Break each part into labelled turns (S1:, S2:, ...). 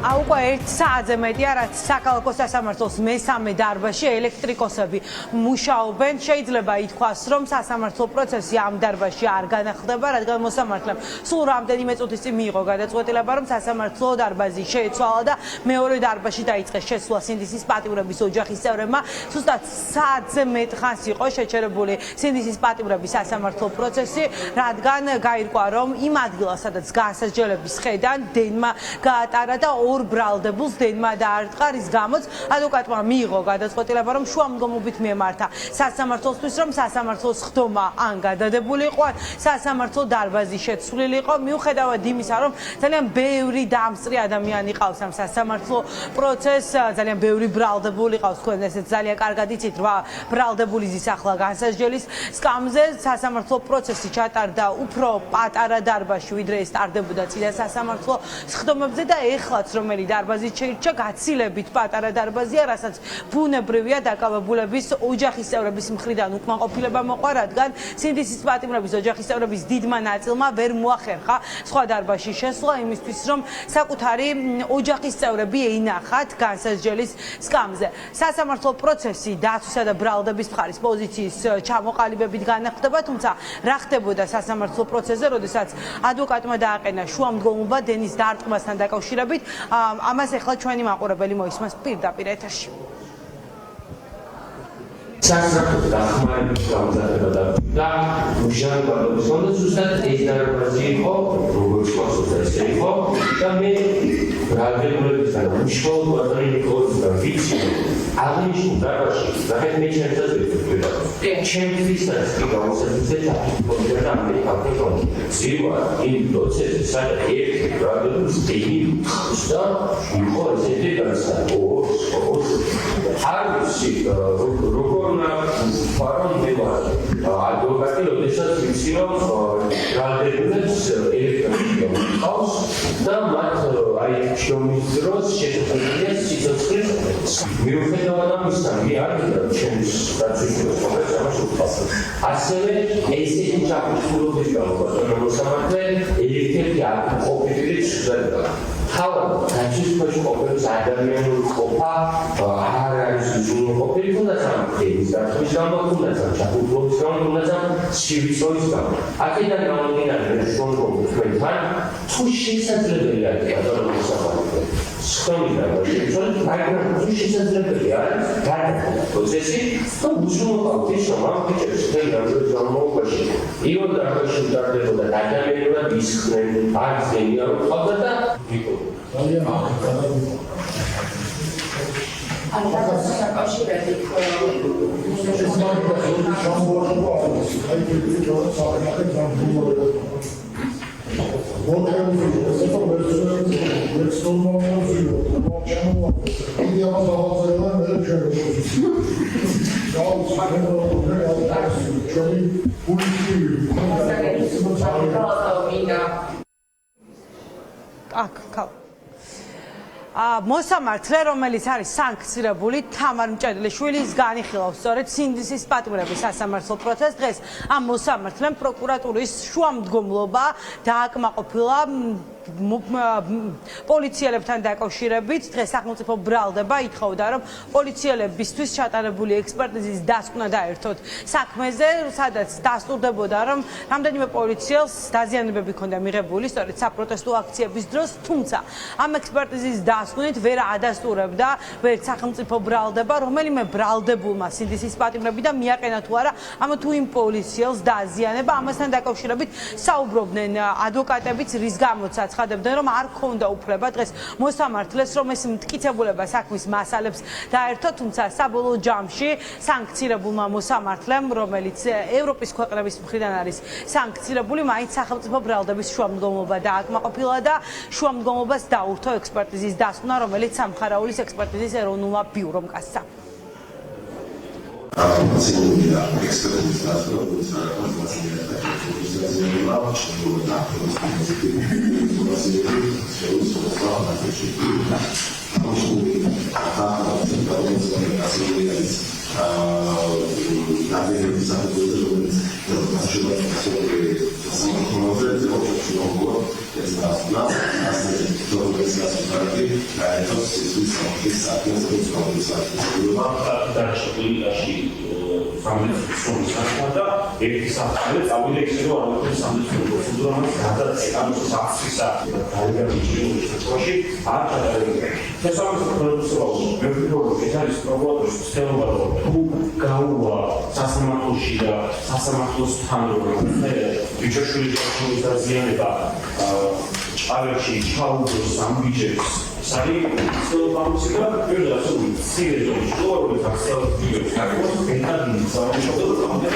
S1: უკვე 1 საათზე მეტია, რაც საქალაქო სასამართლოს მესამე დარბაზში ელექტრიკოსები მუშაობენ. შეიძლება ითქვას, რომ სასამართლო პროცესი ამ დარბაზში არ განახლდება, რადგან მოსამართლემ სულ რამდენიმე წუთის წინ მიიღო გადაწყვეტილება, რომ სასამართლო დარბაზი შეეცვალა და მეორე დარბაზში დაიწყეს შესვლა სინდისის პატიმრების ოჯახის წევრებმა. ზუსტად საათზე მეტ ხანს იყო შეჩერებული სინდისის პატიმრების სასამართლო პროცესი, რადგან გაირკვა, რომ იმ ადგილას, სადაც განსასჯელების ხედან დენმა გაატარა და ორ ბრალდებულს დენმა დაარტყა, რის გამოც ადვოკატმა მიიღო გადაწყვეტილება, რომ შუამდგომობით მიემართა სასამართლოსთვის, რომ სასამართლოს ხდომა ან გადადებული იყო, ან სასამართლო დარბაზი შეცვლილი იყო, მიუხედავად იმისა, რომ ძალიან ბევრი დამსწრე ადამიანი ყავს ამ სასამართლო პროცესს, ძალიან ბევრი ბრალდებული ყავს, თქვენ ესეც ძალიან კარგად იცით, 8 ბრალდებული ზის ახლა განსასჯელის სკამზე. სასამართლო პროცესი ჩატარდა უფრო პატარა დარბაზში, ვიდრე ეს ტარდებოდა წინა სასამართლო სხდომებზე და ეხლაც რომელი დარბაზით შეირჩა, გაცილებით პატარა დარბაზია, რასაც ბუნებრივია დაკავებულების ოჯახის წევრების მხრიდან უკმაყოფილება მოყვა, რადგან სინდისის პატიმრების ოჯახის წევრების დიდმა ნაწილმა ვერ მოახერხა სხვა დარბაზში შესვლა იმისთვის, რომ საკუთარი ოჯახის წევრები ეინახათ განსასჯელის სკამზე. სასამართლო პროცესი დაცვისა და ბრალდების მხარის პოზიციის ჩამოყალიბებით განახლდება, თუმცა რა ხდებოდა სასამართლო პროცესზე, როდესაც ადვოკატმა დააყენა შუამდგომობა დენის დარტყმასთან დაკავშირებით, ამას ახლა ჩვენი მაყურებელი მოისმენს პირდაპირ ეთერში.
S2: სასამართლოს დახმარების გამზადება და მუშაობა ბადობის მომდა ზუსტად ეს დარბაზი იყო, როგორც ხოსოთა ესე იყო და მე ბრალდებულებისგან უშუალოდ ბატონი ნიკოლოზისგან ვიცი, აღნიშნულ დარბაზში ნახეთ მე ჩემსაც ვიტყვი. ჩემთვისაც კი გამოსაძებელია და ამერიკაში ზივა იმ პროცესში სადაც ერთი ბრალდებულის დიდი და იყო ესეთი განსაკუთრებული არის როგორ ფარონ მევარ ადვოკატი როდესაც ვიცი რომ ბრალდებულებს ელექტრონიკა ყავს და მათ აი შრომის დროს შეხვედრია სიცოცხლის მიუხედავად ამისა მე არ ვიყავ ჩემს დაწესებულებას ამას ასევე ესეთი ჩაფუძნების გამო მოსამართლე ერთ-ერთი ყოფილი ცუდება თავად დაწესებულების ყოფილი ადამიანური ყოფა არ არის უზრუნველყოფილი თუნდაც ამ თემის დაწესების გამო თუნდაც ამ ჩაფუძნების გამო თუნდაც ამ სივიცოვის გამო აქედან გამომდინარე შრომობ თქვენთან თუ შესაძლებელია ბატონო მოსამართლე სხდომიდან შეიძლება მაგრამ თუ შესაძლებელია გადაწყდა პროცესი და უზრუნველყოფთ ის რომ ამ ფიჩერს ხელი განმავლობაში იო დარბაზში დადებოდა ადამიანურად ისხდნენ არ ძენია რომ ყავდა და ვიყო ძალიან აღარ
S1: მოსამართლე, რომელიც არის სანქცირებული თამარ მჭედლიშვილის განიხილავს სწორედ სინდისის პატიმრების სასამართლო პროცესს. დღეს ამ მოსამართლემ პროკურატურის შუამდგომლობა დააკმაყოფილა პოლიციელებთან დაკავშირებით. დღეს სახელმწიფო ბრალდება ითხოვდა, რომ პოლიციელებისთვის ჩატარებული ექსპერტიზის დასკვნა დაერთოთ საქმეზე, სადაც დასტურდებოდა, რომ რამდენიმე პოლიციელს დაზიანებები ჰქონდა მიღებული სწორედ საპროტესტო აქციების დროს, თუმცა ამ ექსპერტიზის დასკვნით ვერ ადასტურებდა ვერც სახელმწიფო ბრალდება, რომელიმე ბრალდებულმა სინდისის პატიმრები და მიაყენა თუ არა ამა თუ იმ პოლიციელს დააზიანება. ამასთან დაკავშირებით საუბრობდნენ ადვოკატებიც, რის გამოც ცხადებდნენ, რომ არ ქონდა უფლება დღეს მოსამართლეს, რომ ეს მტკიცებულება საქმის მასალებს დაერთო, თუმცა საბოლოო ჯამში სანქცირებულმა მოსამართლემ, რომელიც ევროპის ქვეყნების მხრიდან არის სანქცირებული, მაინც სახელმწიფო ბრალდების შუამდგომლობა დააკმაყოფილა და შუამდგომლობას დაურთო ექსპერტიზის დასკვნა, რომელიც სამხარაულის ექსპერტიზის ეროვნულმა ბიურომ გასცა.
S2: Aleși Chaudo Sambiceps Sari să vamsica perda să ține de ștorul ca să fie acolo pentru din sau și tot am de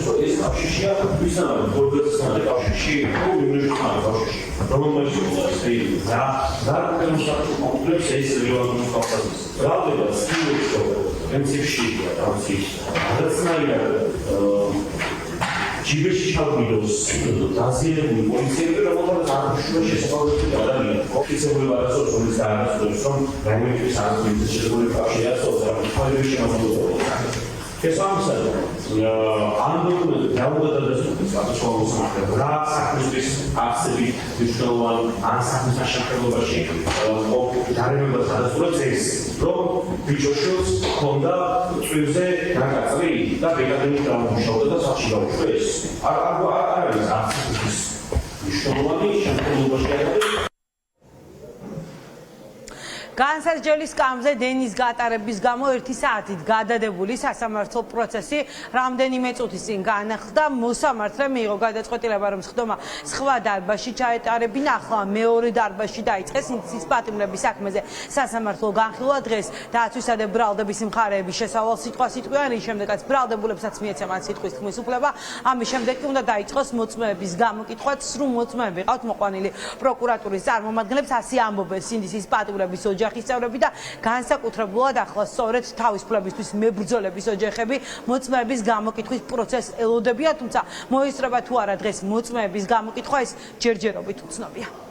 S2: să este și ea bisa vorbesc să ne dau și cum nu știu mai fac și problema este să e dar că nu s-a complet să este eu nu fac să bravo de stil în și am zis răsnaia Cibrești și Albidos, Dazie, poliție, că rămână la școală și se fac de la ce se voi la socializarea soluțion, mai mult decât să anumite ce se voi face ea socială, mai și mai mult. Că să am să anul de audă de răspuns, atunci am să mă vrea să acuzez astăzi, deci că am să acuzez așa că vă și o care mi-a văzut proces, rog, picioșuț, conda, tuze, dacă ați vrei, da, pe care nu te-am ușor, da, sau și la ușor, are astăzi, deci că nu și am vă și
S1: განსარჯელის სკამზე დენის გატარების გამო 1 საათით გადადებული სასამართლო პროცესი რამდენიმე წუთის წინ განახლდა. მოსამართლე მიიღო გადაწყვეტილება, რომ სხდომა სხვა დარბაზში ჩაეტარებინა. ახლა მეორე დარბაზში დაიწყეს ის პატიმრების საქმეზე სასამართლო განხილვა დღეს. დაცვისა და ბრალდების მხარეების შესავალ სიტყვას იტყვიან, რის შემდეგაც ბრალდებულებსაც მიეცა მათ სიტყვის თქმის უფლება. ამის შემდეგ კი უნდა დაიწყოს მოწმეების გამოკითხვაც. სრულ მოწმეები ყავთ მოყვანილი პროკურატურის წარმომადგენლებს. ასე ამბობენ სინდისის პატიმრების ოჯახის წევრები და განსაკუთრებულად ახლა სწორედ თავისუფლებისთვის მებრძოლების ოჯახები მოწმეების გამოკითხვის პროცესს ელოდებიან, თუმცა მოისწრება თუ არა დღეს მოწმეების გამოკითხვა, ეს ჯერჯერობით უცნობია.